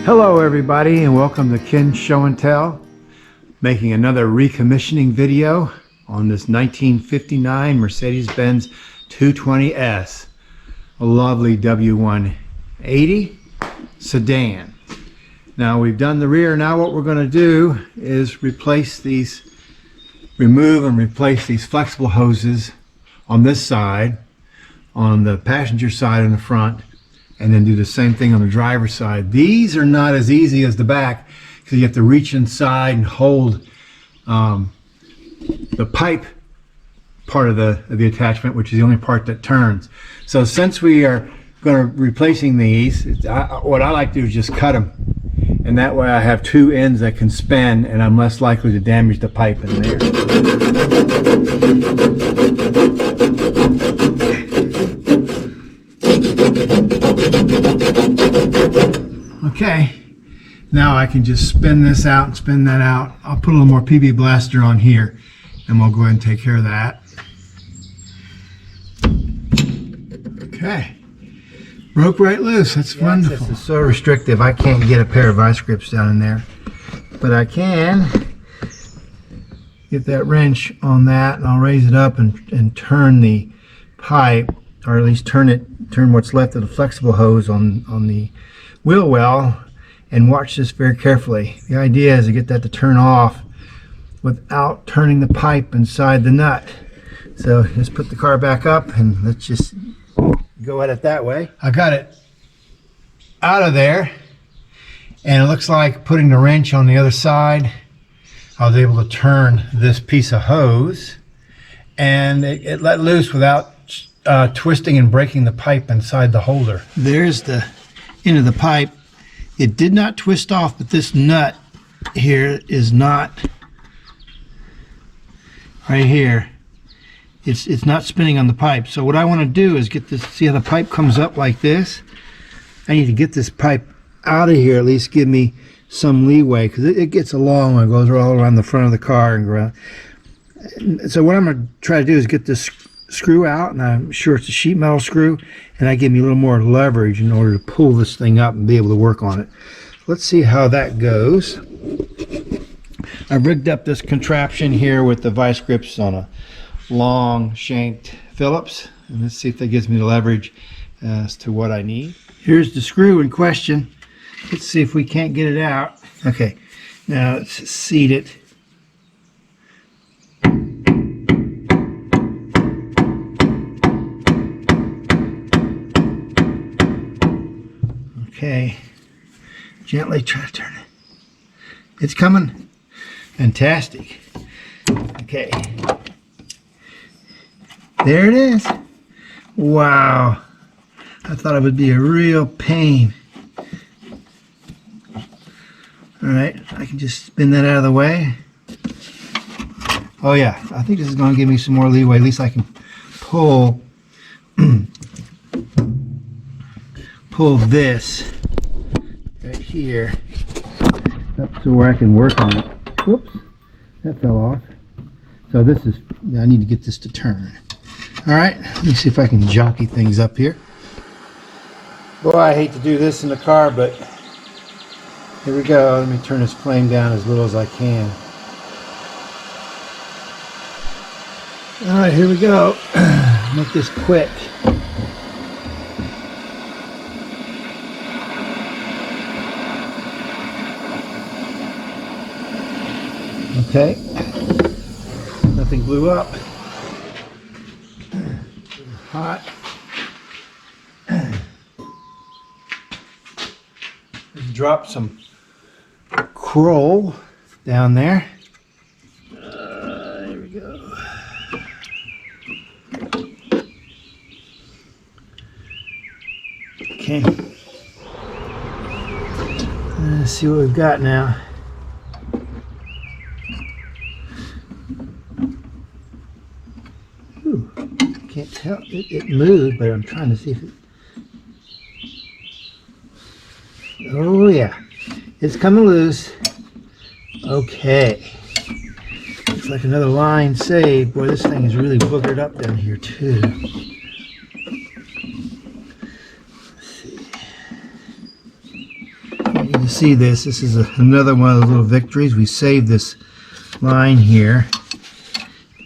Hello everybody and welcome to Ken's Show and Tell, making another recommissioning video on this 1959 Mercedes-Benz 220S, a lovely W180 sedan. Now we've done the rear. Now what we're going to do is remove and replace these flexible hoses on this side, on the passenger side in the front, and then do the same thing on the driver's side. These are not as easy as the back because you have to reach inside and hold the pipe part of the attachment, which is the only part that turns. So since we are going to replacing these, what I like to do is just cut them, and that way I have two ends that can spin and I'm less likely to damage the pipe in there. Okay, now I can just spin this out and spin that out. I'll put a little more PB Blaster on here and we'll go ahead and take care of that. Okay, broke right loose. That's wonderful. This is so restrictive, I can't get a pair of vice grips down in there, but I can get that wrench on that, and I'll raise it up and turn the pipe, or at least turn what's left of the flexible hose on the wheel well, and watch this very carefully. The idea is to get that to turn off without turning the pipe inside the nut. So just put the car back up and let's just go at it that way. I got it out of there, and it looks like putting the wrench on the other side, I was able to turn this piece of hose, and it let loose without twisting and breaking the pipe inside the holder. There's the end of the pipe. It did not twist off, but this nut here is not right here. It's not spinning on the pipe. So what I want to do is get this, see how the pipe comes up like this? I need to get this pipe out of here, at least give me some leeway, because it gets long when it goes all around the front of the car and around. So what I'm going to try to do is get this screw out, and I'm sure it's a sheet metal screw, and that gives me a little more leverage in order to pull this thing up and be able to work on it. Let's see how that goes. I've rigged up this contraption here with the vice grips on a long shanked Phillips, and let's see if that gives me the leverage as to what I need. Here's the screw in question. Let's see if we can't get it out. Okay, now let's seat it. Okay, gently try to turn it. It's coming. Fantastic. Okay, there it is. Wow, I thought it would be a real pain. All right, I can just spin that out of the way. Oh yeah, I think this is going to give me some more leeway. At least I can pull this right here up to where I can work on it. Whoops, that fell off. So this is, I need to get this to turn. All right, let me see if I can jockey things up here. Boy, I hate to do this in the car, but here we go. Let me turn this flame down as little as I can. All right, here we go. Make this quick. Okay, nothing blew up. Hot. Let's drop some coal down there. There we go. Okay. Let's see what we've got now. Ooh, can't tell. It moved, but I'm trying to see if it. Oh yeah, it's coming loose. Okay. Looks like another line saved. Boy, this thing is really boogered up down here too. Let's see. see this. This is another one of those little victories. We saved this line here,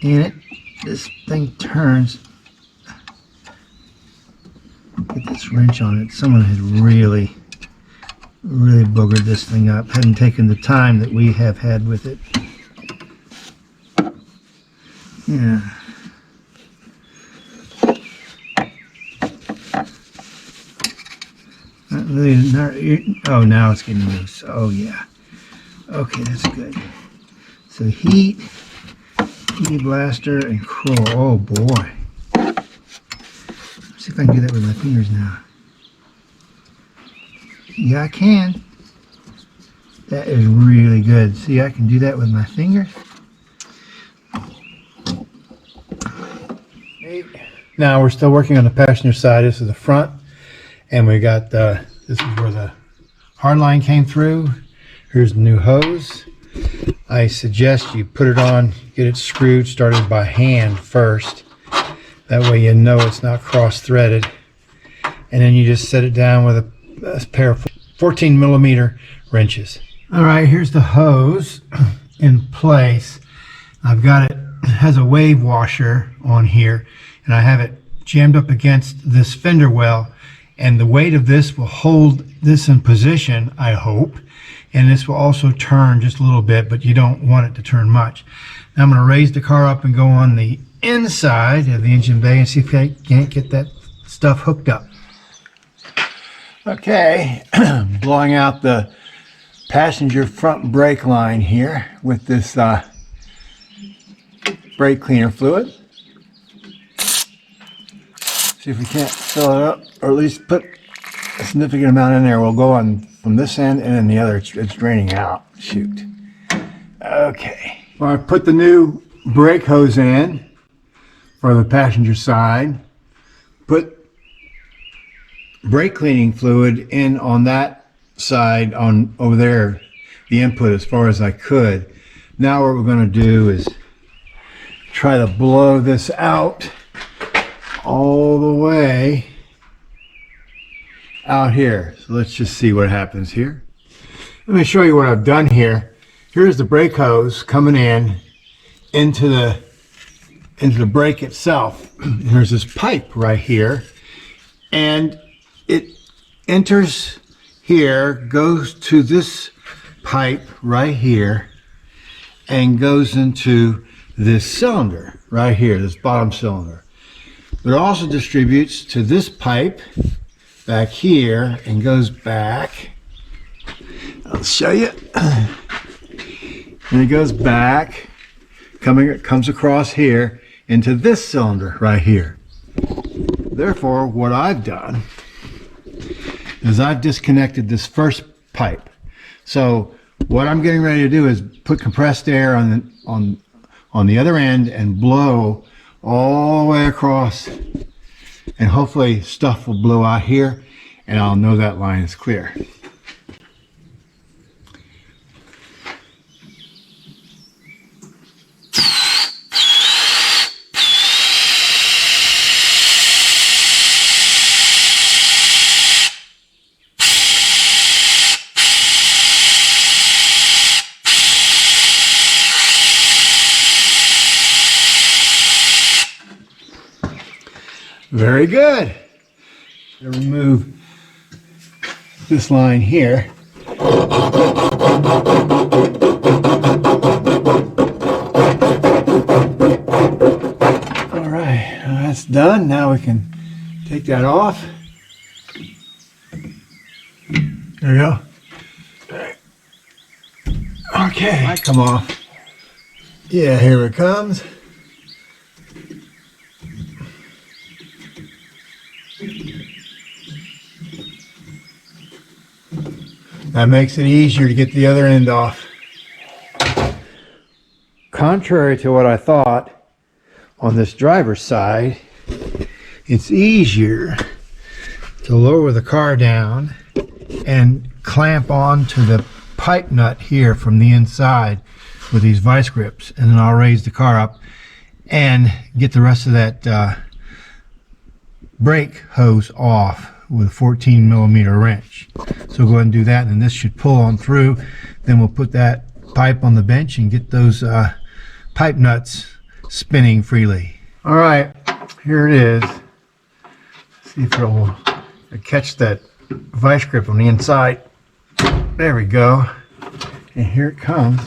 and this thing turns. Get this wrench on it. Someone had really boogered this thing up. Hadn't taken the time that we have had with it. Yeah. Oh, now it's getting loose. Oh yeah. Okay, that's good. So heat blaster, and crawl. Oh boy. Let's see if I can do that with my fingers now. Yeah, I can. That is really good. See, I can do that with my fingers. Now we're still working on the passenger side. This is the front, and we got this is where the hard line came through. Here's the new hose. I suggest you put it on, get it screwed, started by hand first. That way you know it's not cross-threaded. And then you just set it down with a pair of 14 millimeter wrenches. All right, here's the hose in place. I've got it has a wave washer on here, and I have it jammed up against this fender well, and the weight of this will hold this in position, I hope, and this will also turn just a little bit, but you don't want it to turn much. Now I'm going to raise the car up and go on the inside of the engine bay and see if I can't get that stuff hooked up. Okay, blowing out the passenger front brake line here with this brake cleaner fluid. See if we can't fill it up, or at least put a significant amount in there. We'll go on from this end, and then the other, it's draining out. Shoot. Okay. Well, I put the new brake hose in for the passenger side. Put brake cleaning fluid in on that side, on over there, the input as far as I could. Now what we're going to do is try to blow this out all the way out here. So let's just see what happens here. Let me show you what I've done here. Here's the brake hose coming in into the brake itself. There's this pipe right here, and it enters here, goes to this pipe right here, and goes into this cylinder right here, this bottom cylinder. But it also distributes to this pipe back here and goes back. I'll show you. And it goes back, comes across here into this cylinder right here. Therefore, what I've done is I've disconnected this first pipe. So what I'm getting ready to do is put compressed air on the other end and blow all the way across, and hopefully stuff will blow out here and I'll know that line is clear. Very good. To remove this line here. All right, that's done. Now we can take that off. There we go. Okay, might come off. Yeah, here it comes. That makes it easier to get the other end off. Contrary to what I thought, on this driver's side, it's easier to lower the car down and clamp onto the pipe nut here from the inside with these vice grips, and then I'll raise the car up and get the rest of that brake hose off with a 14mm wrench. So go ahead and do that, and then this should pull on through. Then we'll put that pipe on the bench and get those pipe nuts spinning freely. All right, here it is. See if it will catch that vice grip on the inside. There we go. And here it comes.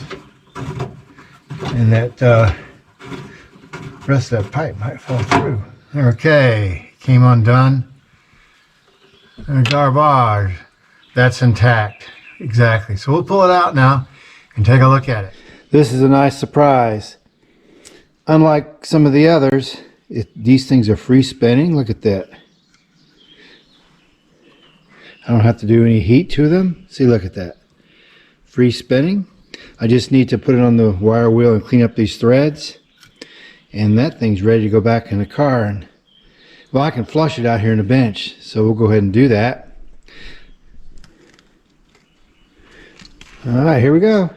And that rest of that pipe might fall through. Okay, came undone. And garbage. That's intact. Exactly. So we'll pull it out now and take a look at it. This is a nice surprise. Unlike some of the others, these things are free spinning. Look at that. I don't have to do any heat to them. See, look at that. Free spinning. I just need to put it on the wire wheel and clean up these threads. And that thing's ready to go back in the car. And well, I can flush it out here in the bench. So we'll go ahead and do that. All right, here we go.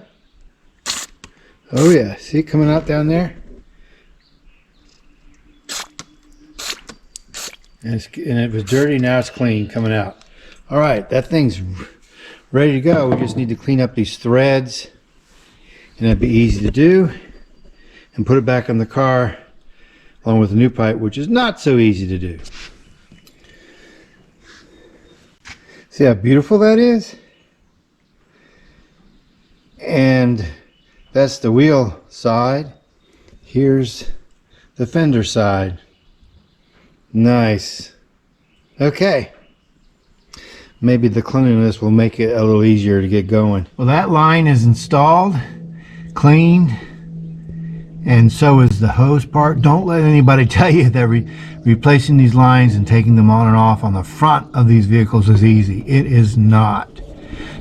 Oh yeah, see it coming out down there? And it was dirty, now it's clean coming out. All right, that thing's ready to go. We just need to clean up these threads, and that'd be easy to do, and put it back in the car along with the new pipe, which is not so easy to do. See how beautiful that is? And that's the wheel side. Here's the fender side. Nice. Okay. Maybe the cleanliness will make it a little easier to get going. Well, that line is installed, cleaned, and so is the hose part. Don't let anybody tell you that replacing these lines and taking them on and off on the front of these vehicles is easy. It is not.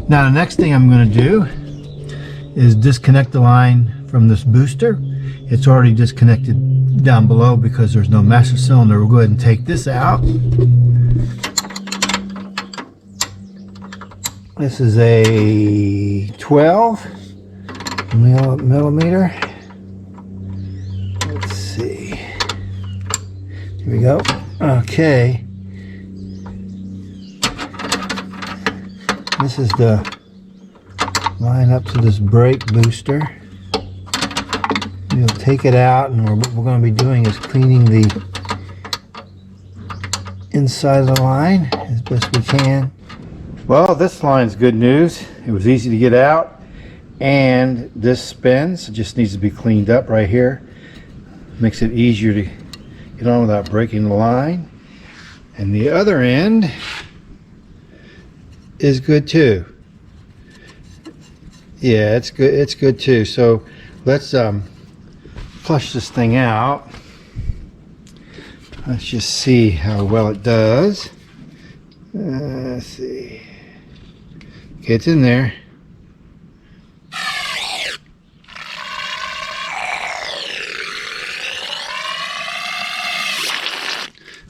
Now, the next thing I'm going to do is disconnect the line from this booster. It's already disconnected down below because there's no master cylinder. We'll go ahead and take this out. This is a 12 millimeter. Let's see. Here we go. Okay. This is the line up to this brake booster. We'll take it out, and what we're going to be doing is cleaning the inside of the line as best we can. Well, this line's good news. It was easy to get out, and this spins. It just needs to be cleaned up right here. Makes it easier to get on without breaking the line. And the other end is good too. Yeah, it's good. It's good too. So let's flush this thing out. Let's just see how well it does. Let's see. Okay, it's in there.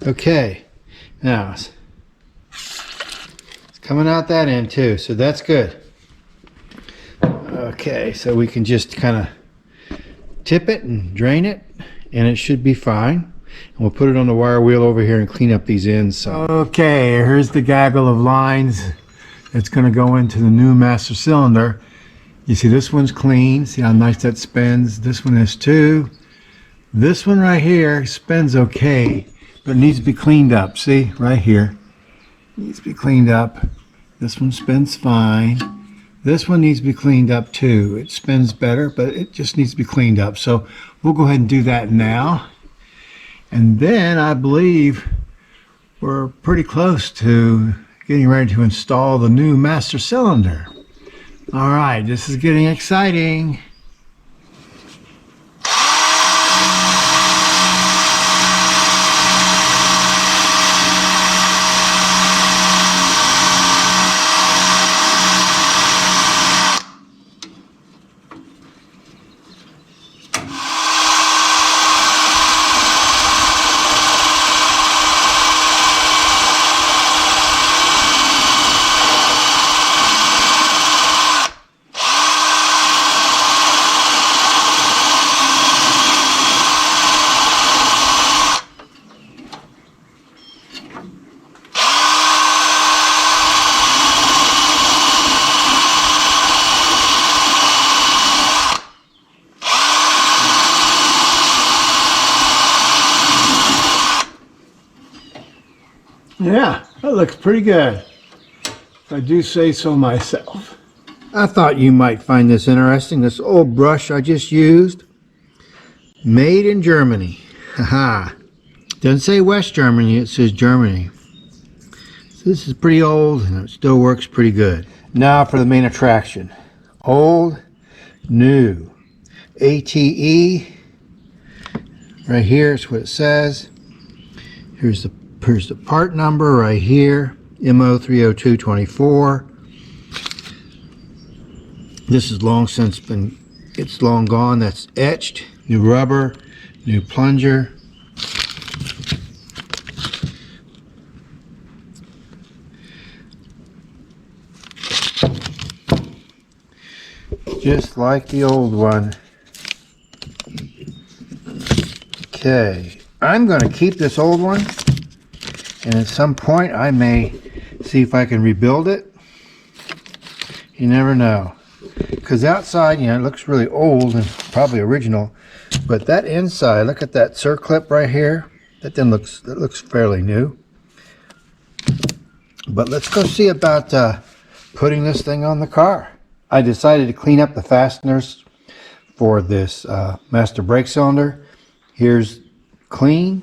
Okay, now it's coming out that end too, so that's good. Okay, so we can just kind of tip it and drain it, and it should be fine. And we'll put it on the wire wheel over here and clean up these ends. So. Okay, here's the gaggle of lines that's going to go into the new master cylinder. You see this one's clean. See how nice that spins? This one is too. This one right here spins okay, but it needs to be cleaned up. See, right here. It needs to be cleaned up. This one spins fine. This one needs to be cleaned up too. It spins better, but it just needs to be cleaned up. So we'll go ahead and do that now. And then I believe we're pretty close to getting ready to install the new master cylinder. All right, this is getting exciting. Yeah, that looks pretty good, if I do say so myself. I thought you might find this interesting. This old brush I just used, made in Germany. Haha. Doesn't say West Germany, it says Germany. So this is pretty old and it still works pretty good. Now for the main attraction. Old, new. ATE. Right here is what it says. Here's the part number right here. MO30224. This is long since been, it's long gone. That's etched. New rubber, new plunger. Just like the old one. Okay, I'm going to keep this old one, and at some point I may see if I can rebuild it. You never know. Because outside, you know, it looks really old and probably original, but that inside, look at that circlip right here. That looks fairly new. But let's go see about putting this thing on the car. I decided to clean up the fasteners for this master brake cylinder. Here's clean,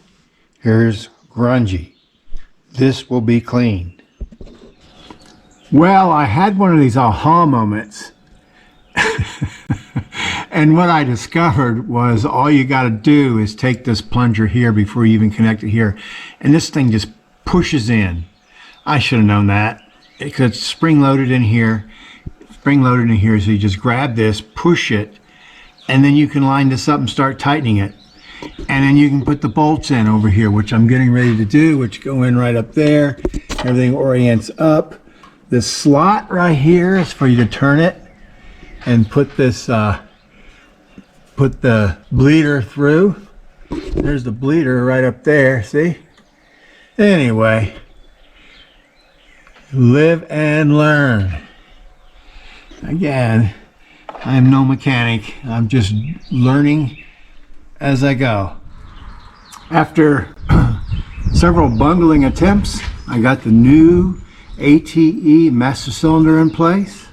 here's grungy. This will be clean. Well, I had one of these aha moments. And what I discovered was all you got to do is take this plunger here before you even connect it here, and this thing just pushes in. I should have known that, because it's spring loaded in here. So you just grab this, push it, and then you can line this up and start tightening it. And then you can put the bolts in over here, which I'm getting ready to do, which go in right up there. Everything orients up. This slot right here is for you to turn it and put this put the bleeder through. There's the bleeder right up there, see? Anyway, live and learn. Again, I'm no mechanic. I'm just learning as I go. After several bungling attempts, I got the new ATE master cylinder in place.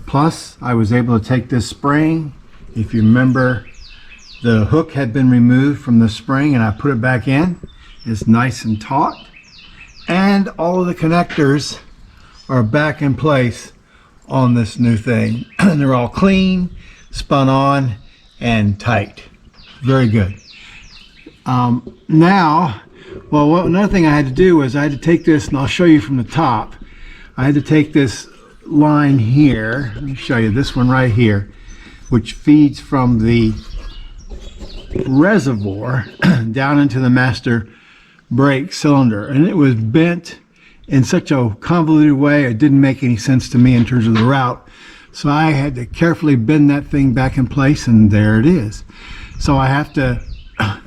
Plus, I was able to take this spring. If you remember, the hook had been removed from the spring and I put it back in. It's nice and taut. And all of the connectors are back in place on this new thing. They're all clean, spun on, and tight. Very good. Now, well, another thing I had to do was I had to take this, and I'll show you from the top. I had to take this line here. Let me show you this one right here, which feeds from the reservoir down into the master brake cylinder, and it was bent in such a convoluted way it didn't make any sense to me in terms of the route. So I had to carefully bend that thing back in place, and there it is. So I have to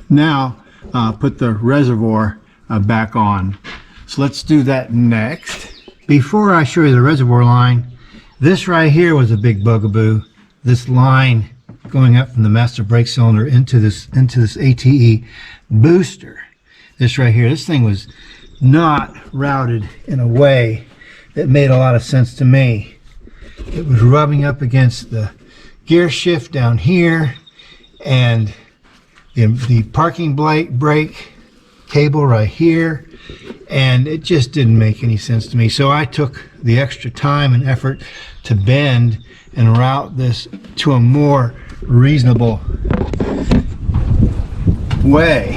now put the reservoir back on. So let's do that next. Before I show you the reservoir line, this right here was a big bugaboo. This line going up from the master brake cylinder into this ATE booster. This right here, this thing was not routed in a way that made a lot of sense to me. It was rubbing up against the gear shift down here and the parking brake cable right here, and it just didn't make any sense to me. So I took the extra time and effort to bend and route this to a more reasonable way,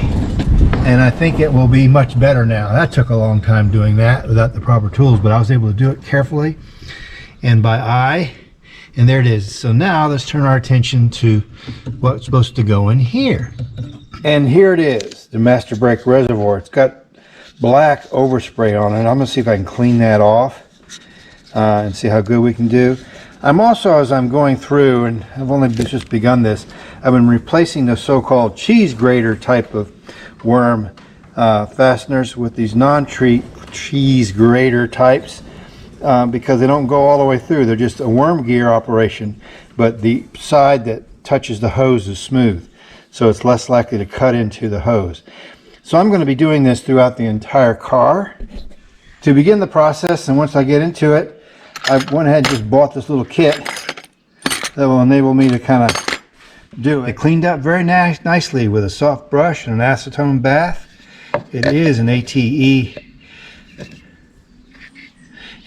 and I think it will be much better now. That took a long time doing that without the proper tools, but I was able to do it carefully and by eye, and there it is. So now let's turn our attention to what's supposed to go in here. And here it is, the master brake reservoir. It's got black overspray on it. I'm going to see if I can clean that off and see how good we can do. I'm also, as I'm going through, and I've only just begun this, I've been replacing the so-called cheese grater type of worm fasteners with these non-cheese grater types because they don't go all the way through. They're just a worm gear operation, but the side that touches the hose is smooth, so it's less likely to cut into the hose. So I'm going to be doing this throughout the entire car. To begin the process, and once I get into it, I went ahead and just bought this little kit that will enable me to kind of do it. Cleaned up very nicely with a soft brush and an acetone bath. It is an ATE,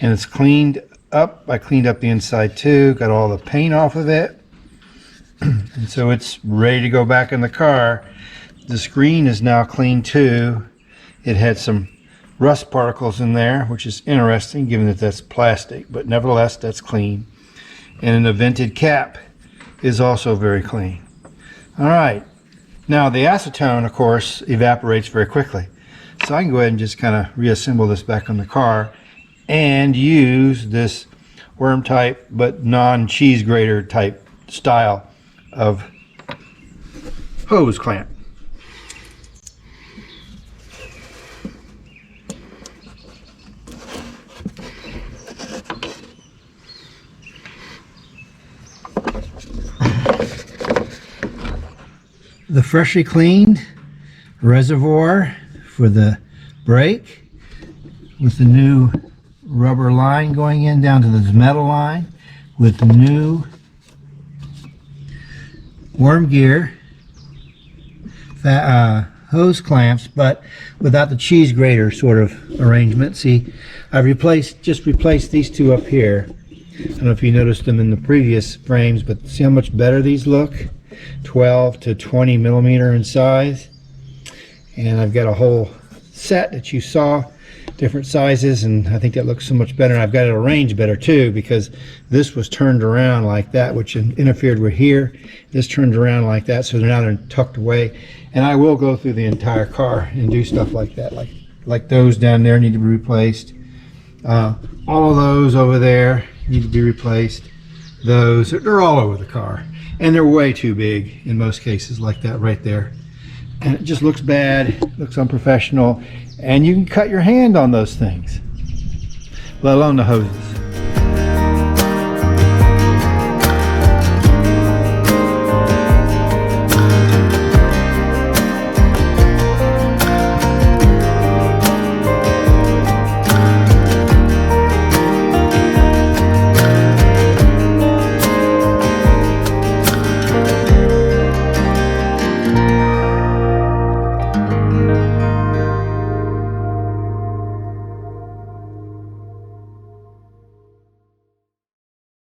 and it's cleaned up. I cleaned up the inside too, got all the paint off of it, and so it's ready to go back in the car. The screen is now clean too. It had some rust particles in there, which is interesting given that that's plastic, but nevertheless that's clean. And the vented cap is also very clean. All right, now the acetone of course evaporates very quickly, so I can go ahead and just kind of reassemble this back on the car and use this worm type but non-cheese grater type style of hose clamp. The freshly cleaned reservoir for the brake with the new rubber line going in down to this metal line with the new worm gear hose clamps, but without the cheese grater sort of arrangement. See, I've just replaced these two up here. I don't know if you noticed them in the previous frames, but see how much better these look? 12 to 20 millimeter in size. And I've got a whole set that you saw, different sizes, and I think that looks so much better. And I've got it arranged better too, because this was turned around like that, which interfered with here. This turned around like that, so now they're tucked away. And I will go through the entire car and do stuff like that, like those down there need to be replaced. All of those over there need to be replaced. Those, they're all over the car, and they're way too big in most cases, like that right there. And it just looks bad, looks unprofessional, and you can cut your hand on those things, let alone the hoses.